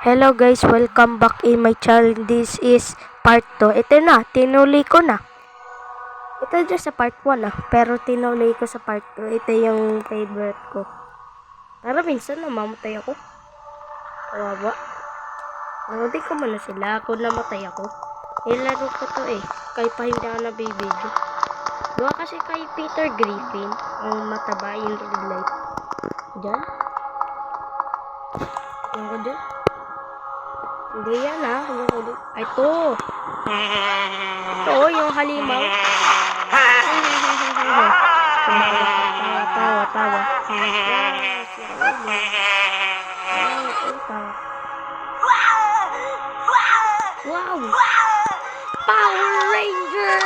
Hello guys, welcome back in my channel. This is part 2. Ito na, tinuli ko na. Ito just sa part 1 pero tinuli ko sa part 2. Ito yung favorite ko. Pero minsan namamatay ako. Kawawa. Nanoodin ko muna sila. Ako namatay ako. Nilaro ko to kahit pa hindi ako nabibidyo. Gawa kasi kay Peter Griffin, ang mataba yung red light. Diyan? Ano ko dyan? Hindi yan yung huli. Ay, ito. Ito, yung halimaw. Tawa. Wow! Power Ranger!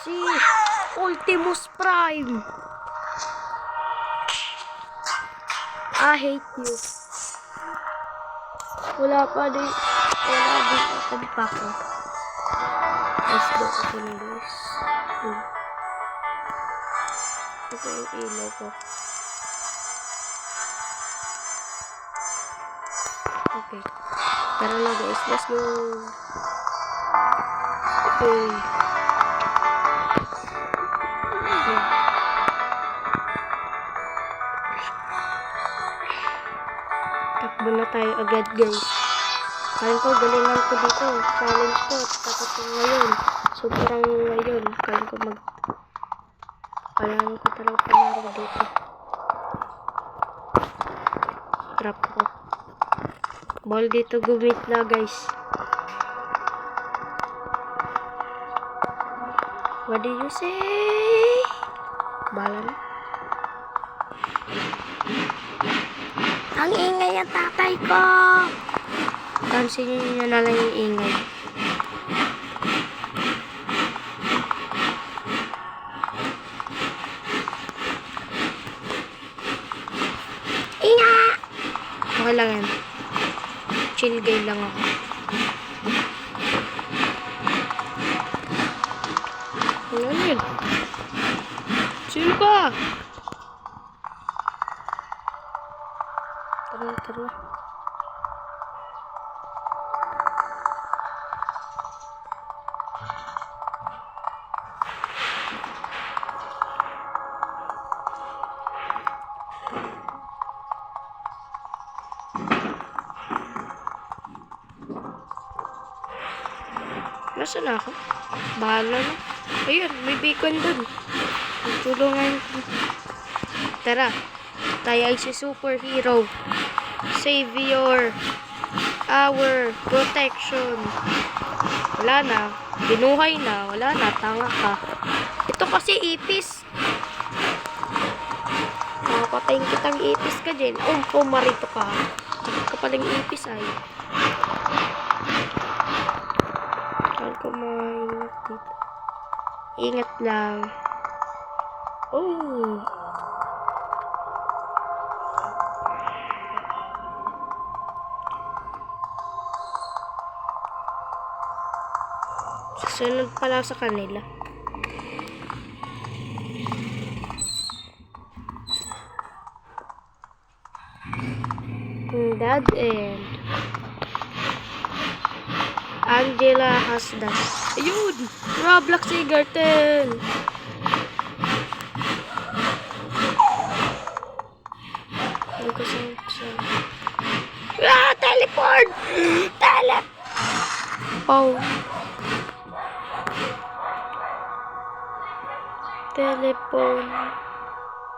Si Ultimus Prime. I hate you. Wala din ako pa ko. Let's go ako na guys. Ito yung ilaw ko. Okay. Tara na guys, let's go. Okay. Takbo na tayo agad guys. Kaya ko galingan ko dito. Challenge ko. Tapos ngayon. Sobrang ngayon. Kaya ko talaga panalo dito. Trap ko. Ball dito gumit na guys. What do you say? Bala na. Ang ingay ang tatay ko! Pansin nyo na lang yung ingay. Inga! Okay lang yan. Chill guy lang ako. Ano yun? Sino ka? Tara. Nasaan ako? Bahala na. Ayun, may beacon dun. Tulungan ko. Tara. Tayo ay si superhero. Savior. Our protection. Wala na. Binuhay na. Wala na. Tanga ka. Ito kasi ipis. Nakapatayin kitang ipis ka dyan. Pumarito ka. Kapaling ipis ay. Ingat lang. Oh. Sunod pala sa kanila. Dead end. Angela Hasdas. Ayun! Roblox Egerton! Hindi ko sa... Teleport! Teleport.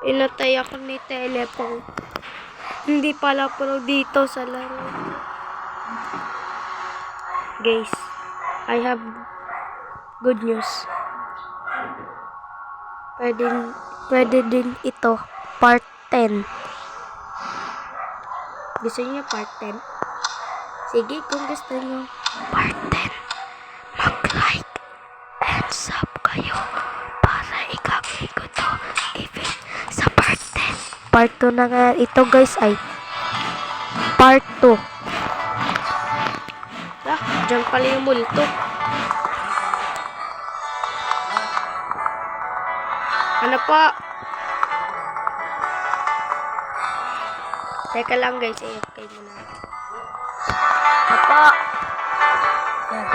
Pinatay ako ni Teleport. Hindi pala pro dito sa laro. Guys, I have good news. Pwede din ito part 10. Gusto niyo part 10? Sige, kung gusto niyo part 10, mag-like and sub kayo para ikagay ko to even sa part 10. Part 2 na nga ito guys ay part 2. Diyan pala yung multo. Ano pa? Teka lang guys, AFK muna. Apa? Yan.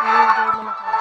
Enjoy muna kayo.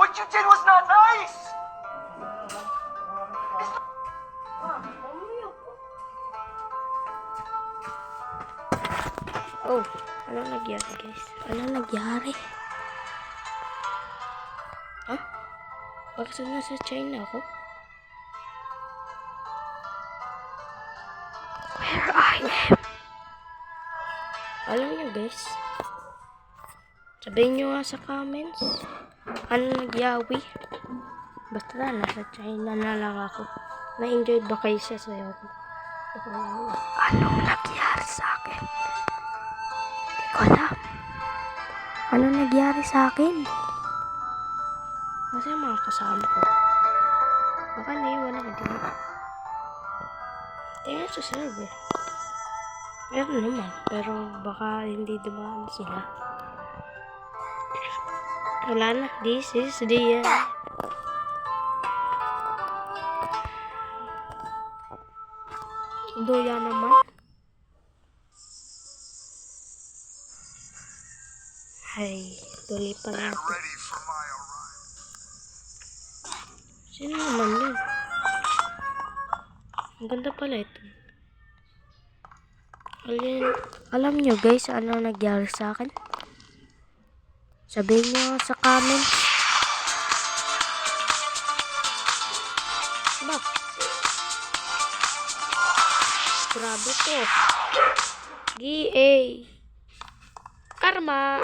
What you did was not nice! Oh, ano nangyari guys? Ano nangyari? Ha? Bakit nasa China ako? Where I am? Alam nyo guys, sabihin nyo nga sa comments, ano nagyawi? Basta nasa China na lang ako. Na-enjoy ba kayo sa sayo ko? Anong nangyari sa akin? Hindi ko alam. Ano nangyari sa akin? Kasi yung mga kasama ko. Baka naiwan ako din. Tingnan sa server. Meron naman. Pero baka hindi dumaan sila. Wala na. This is the end. Doya naman. Ay, tuloy pa natin. Sino naman yun? Ang ganda pala ito. Alam nyo guys, ano nagyari sa akin? Sabihin nyo sa comment. Ba? Grabe to. GA. Karma.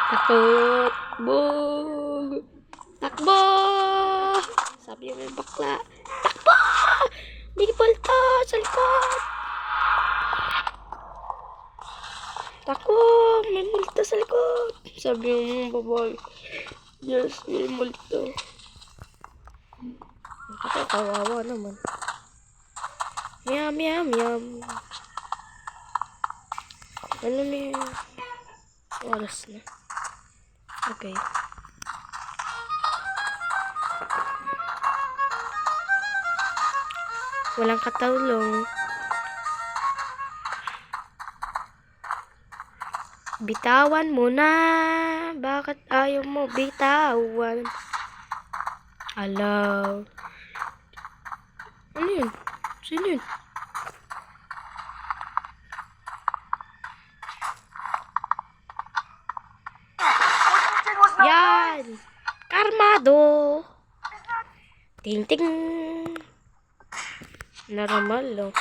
Takot. Bog. Takbo. Sabi yung may bakla. Takbo. pa! May palta sa likod! Tako! May multo sa likod! Sabi ng babae. Yes, may multo. Kawawa naman. Yum, yum, yum. Ano na yung oras na? Okay. Walang katulong. Bitawan mo na. Bakit ayaw mo bitawan? Hello. Ano yun? Sino yun? What you did was not Yan! Karmado! Ting ting! Normal, oh.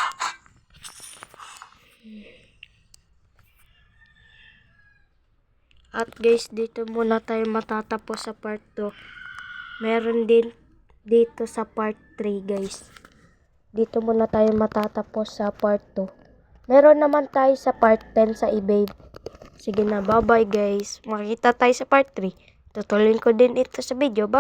At guys, dito muna tayo matatapos sa part 2. Meron din dito sa part 3, guys. Dito muna tayo matatapos sa part 2. Meron naman tayo sa part 10 sa eBay. Sige na, bye-bye guys. Makikita tayo sa part 3. Tutuloy ko din ito sa video. Bye.